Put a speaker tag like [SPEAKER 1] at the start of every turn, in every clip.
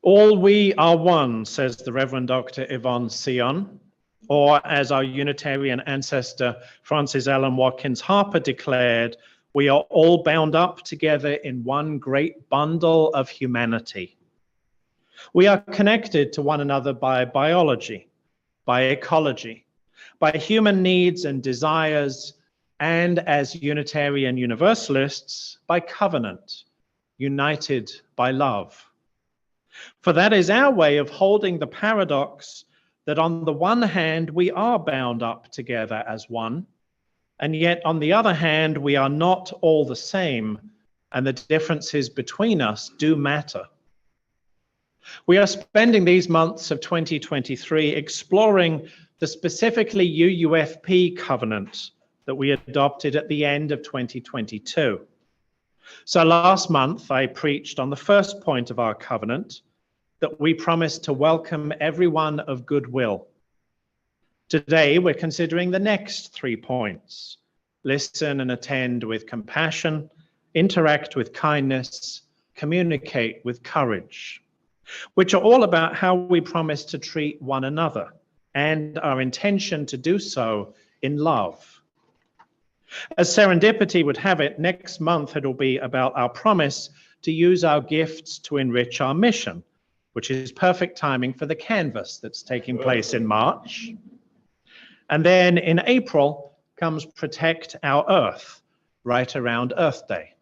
[SPEAKER 1] All we are one, says the Reverend Dr. Yvonne Sion, or as our Unitarian ancestor Francis Allen Watkins Harper declared, we are all bound up together in one great bundle of humanity. We are connected to one another by biology, by ecology, by human needs and desires, and as Unitarian Universalists, by covenant, united by love. For that is our way of holding the paradox that on the one hand, we are bound up together as one, and yet on the other hand, we are not all the same, and the differences between us do matter. We are spending these months of 2023 exploring the specifically UUFP covenant that we adopted at the end of 2022. So last month, I preached on the first point of our covenant, that we promise to welcome everyone of goodwill. Today, we're considering the next 3 points: listen and attend with compassion, interact with kindness, communicate with courage, which are all about how we promise to treat one another and our intention to do so in love. As serendipity would have it, next month it'll be about our promise to use our gifts to enrich our mission, which is perfect timing for the canvas that's taking place in March. And then in April comes Protect Our Earth, right around Earth Day.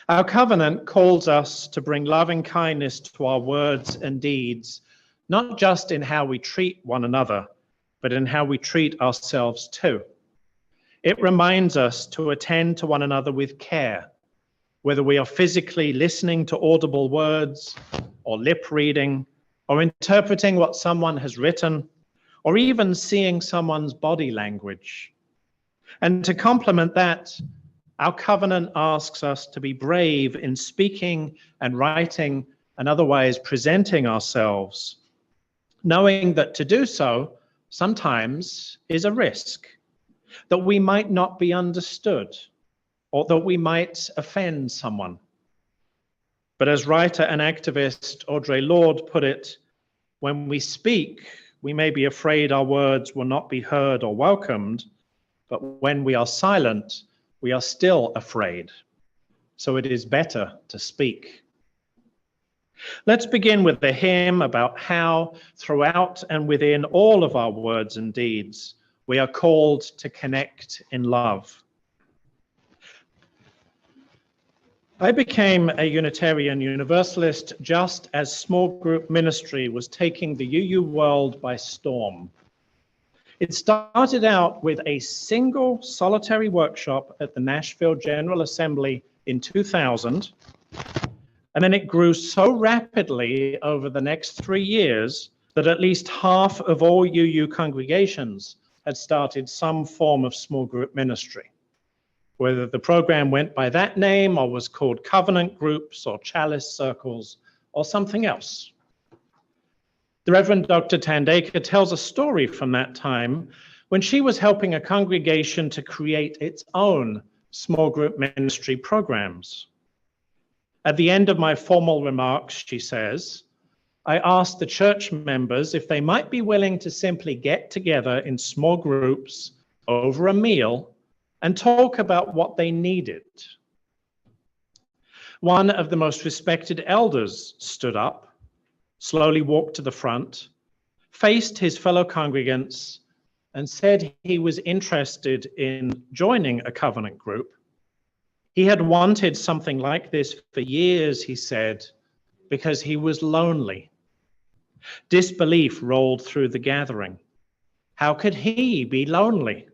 [SPEAKER 1] Our covenant calls us to bring loving kindness to our words and deeds, not just in how we treat one another, but in how we treat ourselves too. It reminds us to attend to one another with care, whether we are physically listening to audible words, or lip reading, or interpreting what someone has written, or even seeing someone's body language. And to complement that, our covenant asks us to be brave in speaking and writing and otherwise presenting ourselves, knowing that to do so sometimes is a risk, that we might not be understood, or that we might offend someone. But as writer and activist Audre Lorde put it, when we speak, we may be afraid our words will not be heard or welcomed, but when we are silent, we are still afraid. So it is better to speak. Let's begin with the hymn about how, throughout and within all of our words and deeds, we are called to connect in love. I became a Unitarian Universalist just as small group ministry was taking the UU world by storm. It started out with a single solitary workshop at the Nashville General Assembly in 2000, and then it grew so rapidly over the next 3 years that at least half of all UU congregations had started some form of small group ministry, whether the program went by that name or was called covenant groups or chalice circles or something else. The Reverend Dr. Tandeka tells a story from that time when she was helping a congregation to create its own small group ministry programs. At the end of my formal remarks, she says, I asked the church members if they might be willing to simply get together in small groups over a meal and talk about what they needed. One of the most respected elders stood up, slowly walked to the front, faced his fellow congregants, and said he was interested in joining a covenant group. He had wanted something like this for years, he said, because he was lonely. Disbelief rolled through the gathering. How could he be lonely?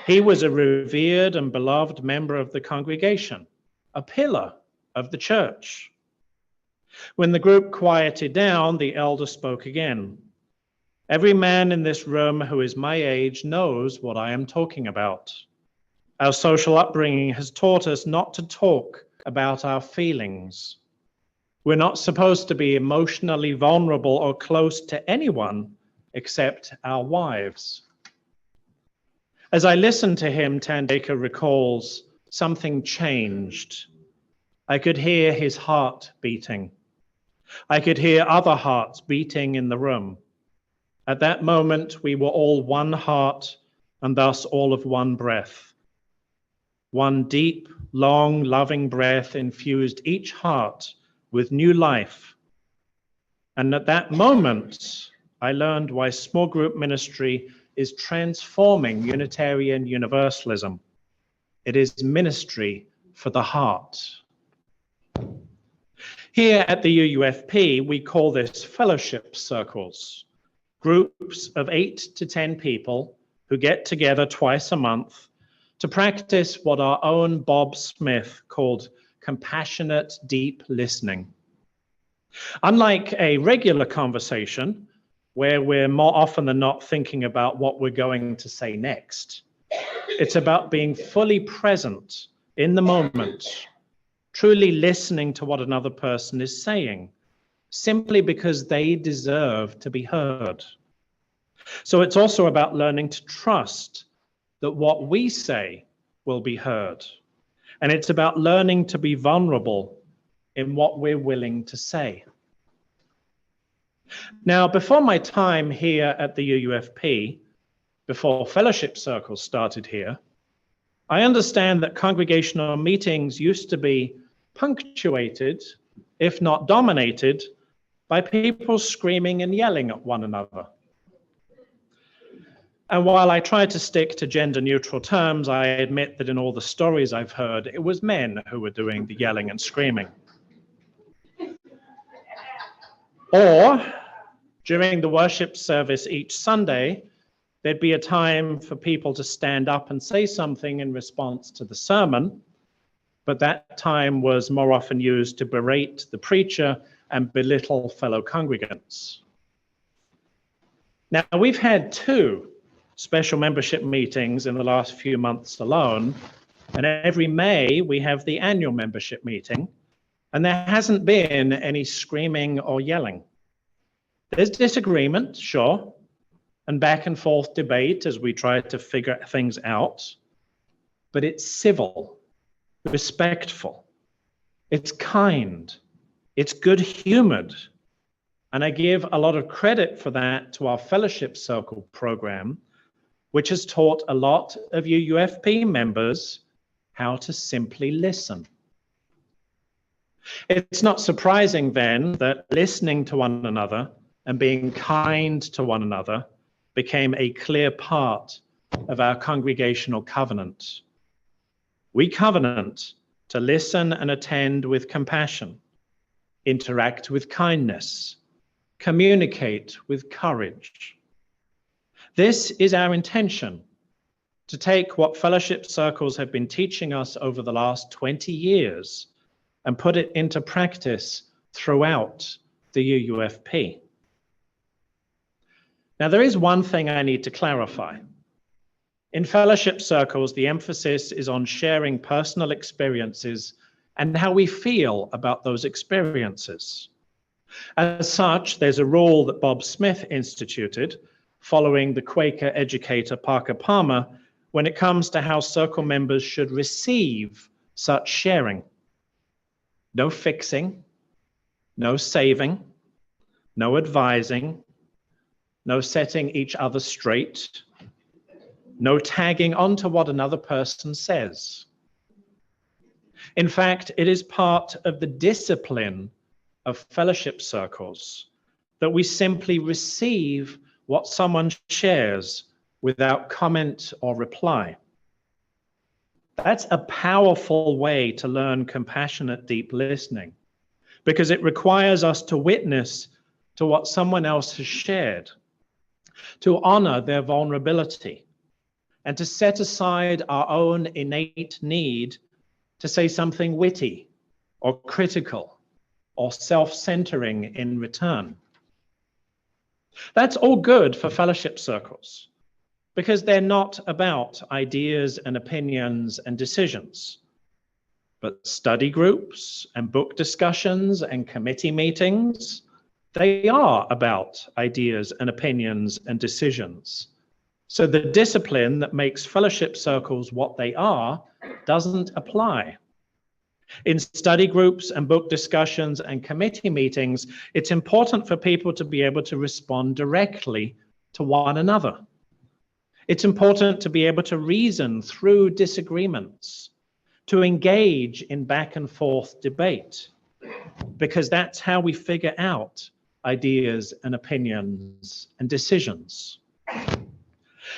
[SPEAKER 1] He was a revered and beloved member of the congregation, a pillar of the church. When the group quieted down, the elder spoke again. Every man in this room who is my age knows what I am talking about. Our social upbringing has taught us not to talk about our feelings. We're not supposed to be emotionally vulnerable or close to anyone except our wives. As I listened to him, Tandeka recalls, something changed. I could hear his heart beating. I could hear other hearts beating in the room. At that moment, we were all one heart and thus all of one breath. One deep, long, loving breath infused each heart with new life. And at that moment, I learned why small group ministry is transforming Unitarian Universalism. It is ministry for the heart. Here at the UUFP, we call this fellowship circles, groups of 8 to 10 people who get together twice a month to practice what our own Bob Smith called compassionate deep listening. Unlike a regular conversation, where we're more often than not thinking about what we're going to say next, it's about being fully present in the moment, truly listening to what another person is saying, simply because they deserve to be heard. So it's also about learning to trust that what we say will be heard. And it's about learning to be vulnerable in what we're willing to say. Now, before my time here at the UUFP, before fellowship circles started here, I understand that congregational meetings used to be punctuated, if not dominated, by people screaming and yelling at one another. And while I try to stick to gender-neutral terms, I admit that in all the stories I've heard, it was men who were doing the yelling and screaming. Or, during the worship service each Sunday, there'd be a time for people to stand up and say something in response to the sermon, but that time was more often used to berate the preacher and belittle fellow congregants. Now, we've had 2 special membership meetings in the last few months alone, and every May we have the annual membership meeting, and there hasn't been any screaming or yelling. There's disagreement, sure, and back and forth debate as we try to figure things out, but it's civil, respectful, it's kind, it's good-humored, and I give a lot of credit for that to our fellowship circle program, which has taught a lot of UUFP members how to simply listen. It's not surprising then that listening to one another and being kind to one another became a clear part of our congregational covenant. We covenant to listen and attend with compassion, interact with kindness, communicate with courage. This is our intention, to take what fellowship circles have been teaching us over the last 20 years and put it into practice throughout the UUFP. Now, there is one thing I need to clarify. In fellowship circles, the emphasis is on sharing personal experiences and how we feel about those experiences. As such, there's a rule that Bob Smith instituted following the Quaker educator Parker Palmer when it comes to how circle members should receive such sharing. No fixing, no saving, no advising, no setting each other straight, no tagging onto what another person says. In fact, it is part of the discipline of fellowship circles that we simply receive what someone shares without comment or reply. That's a powerful way to learn compassionate deep listening, because it requires us to witness to what someone else has shared, to honor their vulnerability, and to set aside our own innate need to say something witty or critical or self-centering in return. That's all good for fellowship circles, because they're not about ideas and opinions and decisions. But study groups and book discussions and committee meetings, they are about ideas and opinions and decisions. So the discipline that makes fellowship circles what they are doesn't apply. In study groups and book discussions and committee meetings, it's important for people to be able to respond directly to one another. It's important to be able to reason through disagreements, to engage in back and forth debate, because that's how we figure out ideas and opinions and decisions.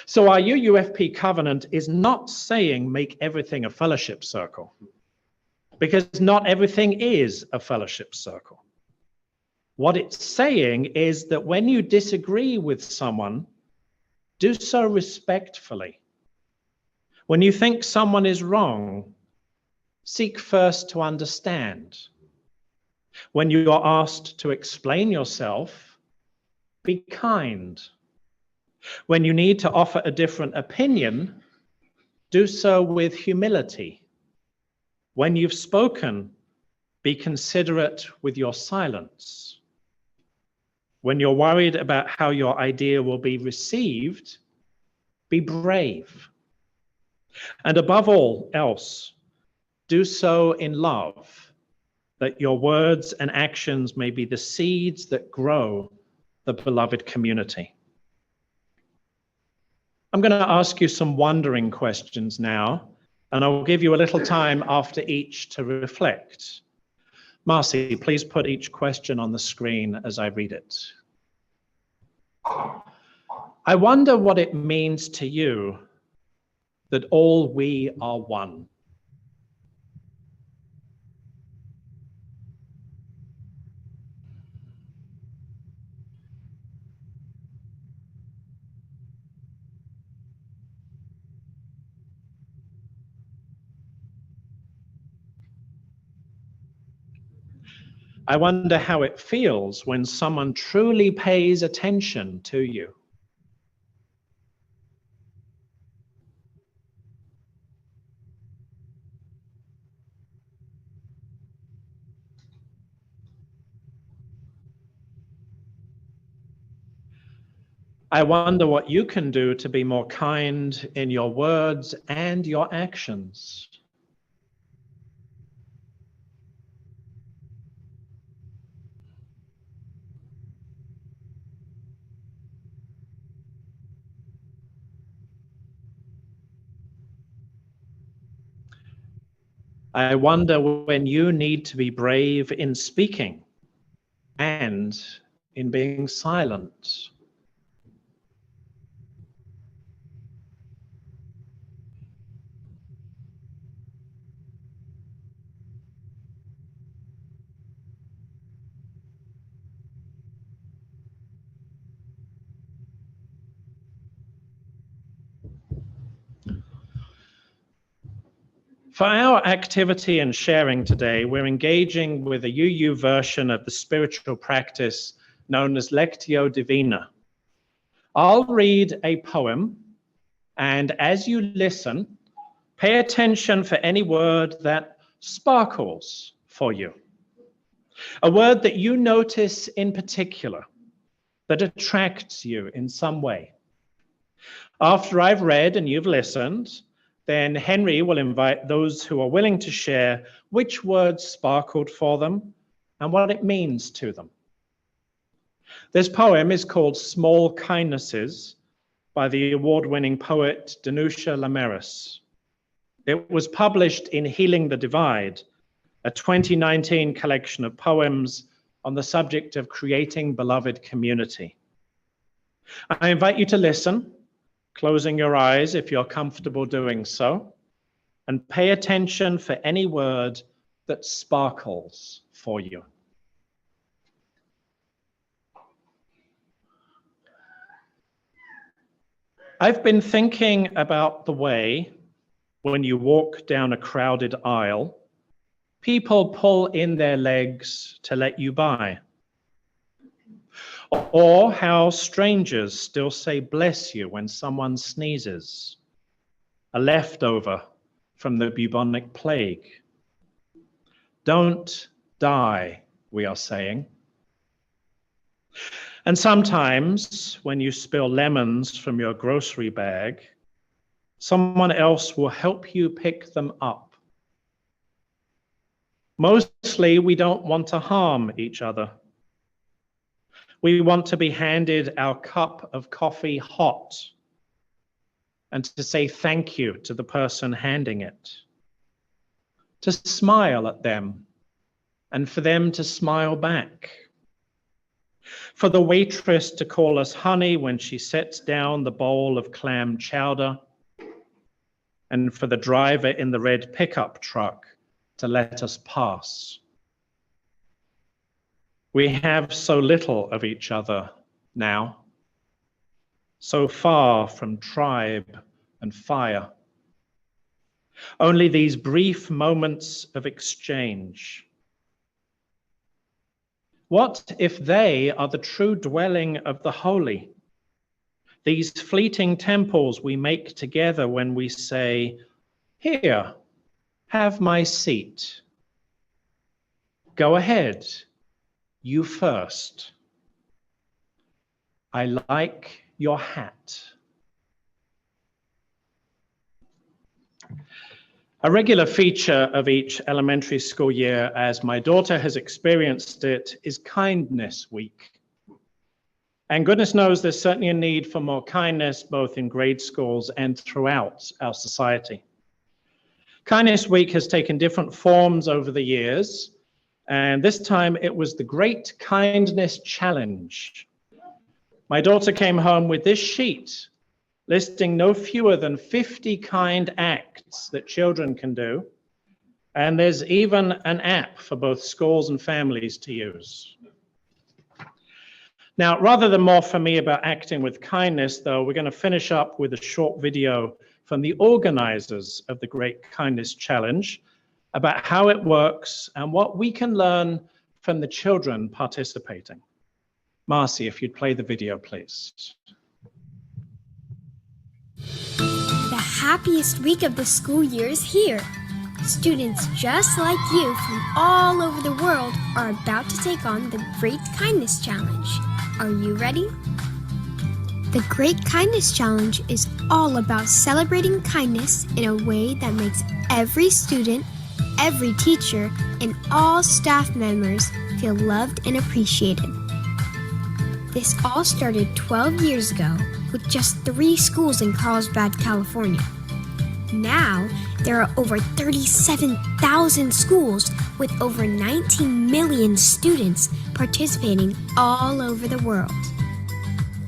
[SPEAKER 1] So our UUFP covenant is not saying make everything a fellowship circle, because not everything is a fellowship circle. What it's saying is that when you disagree with someone, do so respectfully. When you think someone is wrong, seek first to understand. When you are asked to explain yourself, be kind. When you need to offer a different opinion, do so with humility. When you've spoken, be considerate with your silence. When you're worried about how your idea will be received, be brave. And above all else, do so in love, that your words and actions may be the seeds that grow the beloved community. I'm going to ask you some wondering questions now, and I'll give you a little time after each to reflect. Marcy, please put each question on the screen as I read it. I wonder what it means to you that all we are one. I wonder how it feels when someone truly pays attention to you. I wonder what you can do to be more kind in your words and your actions. I wonder when you need to be brave in speaking and in being silent. For our activity and sharing today, we're engaging with a UU version of the spiritual practice known as Lectio Divina. I'll read a poem, and as you listen, pay attention for any word that sparkles for you. A word that you notice in particular, that attracts you in some way. After I've read and you've listened, then Henry will invite those who are willing to share which words sparkled for them and what it means to them. This poem is called Small Kindnesses by the award-winning poet Danusia Lameris. It was published in Healing the Divide, a 2019 collection of poems on the subject of creating beloved community. I invite you to listen, closing your eyes if you're comfortable doing so, and pay attention for any word that sparkles for you. I've been thinking about the way, when you walk down a crowded aisle, people pull in their legs to let you by. Or how strangers still say bless you when someone sneezes, a leftover from the bubonic plague. Don't die, we are saying. And sometimes when you spill lemons from your grocery bag, someone else will help you pick them up. Mostly, we don't want to harm each other. We want to be handed our cup of coffee hot and to say thank you to the person handing it, to smile at them and for them to smile back, for the waitress to call us honey when she sets down the bowl of clam chowder, and for the driver in the red pickup truck to let us pass. We have so little of each other now, so far from tribe and fire. Only these brief moments of exchange. What if they are the true dwelling of the holy? These fleeting temples we make together when we say, "Here, have my seat. Go ahead, you first. I like your hat." A regular feature of each elementary school year, as my daughter has experienced it, is Kindness Week. And goodness knows there's certainly a need for more kindness, both in grade schools and throughout our society. Kindness Week has taken different forms over the years, and this time it was the Great Kindness Challenge. My daughter came home with this sheet listing no fewer than 50 kind acts that children can do. And there's even an app for both schools and families to use. Now, rather than more for me about acting with kindness, though, we're going to finish up with a short video from the organizers of the Great Kindness Challenge about how it works and what we can learn from the children participating. Marcy, if you'd play the video, please.
[SPEAKER 2] The happiest week of the school year is here. Students just like you from all over the world are about to take on the Great Kindness Challenge. Are you ready? The Great Kindness Challenge is all about celebrating kindness in a way that makes every student, every teacher, and all staff members feel loved and appreciated. This all started 12 years ago with just 3 schools in Carlsbad, California. Now, there are over 37,000 schools with over 19 million students participating all over the world.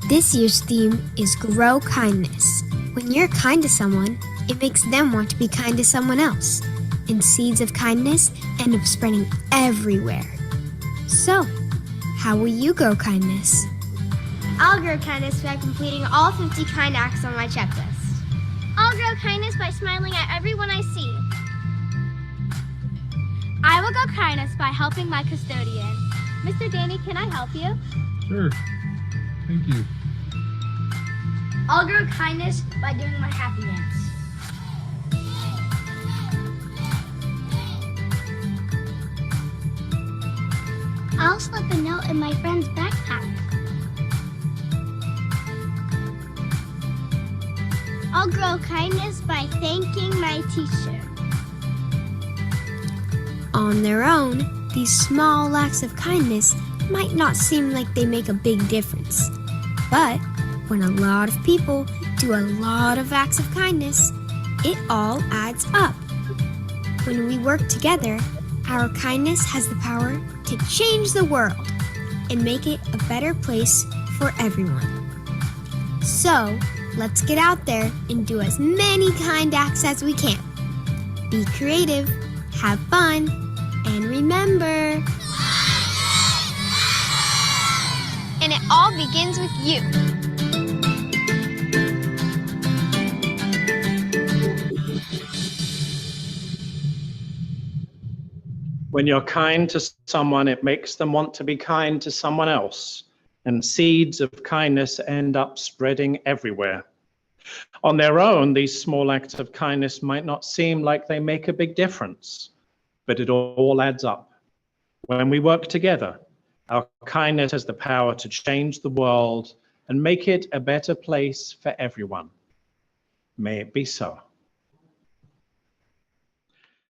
[SPEAKER 2] This year's theme is Grow Kindness. When you're kind to someone, it makes them want to be kind to someone else, and seeds of kindness end up spreading everywhere. So, how will you grow kindness?
[SPEAKER 3] I'll grow kindness by completing all 50 kind acts on my checklist. I'll grow kindness by smiling at everyone I see. I will grow kindness by helping my custodian. Mr. Danny, can I help you?
[SPEAKER 4] Sure. Thank you.
[SPEAKER 3] I'll grow kindness by doing my happy dance. I'll slip a note in my friend's backpack. I'll grow kindness by thanking my teacher.
[SPEAKER 2] On their own, these small acts of kindness might not seem like they make a big difference. But when a lot of people do a lot of acts of kindness, it all adds up. When we work together, our kindness has the power to change the world and make it a better place for everyone. So, let's get out there and do as many kind acts as we can. Be creative, have fun, and remember,
[SPEAKER 3] And it all begins with you.
[SPEAKER 1] When you're kind to someone, it makes them want to be kind to someone else, and seeds of kindness end up spreading everywhere. On their own, these small acts of kindness might not seem like they make a big difference, but it all adds up. When we work together, our kindness has the power to change the world and make it a better place for everyone. May it be so.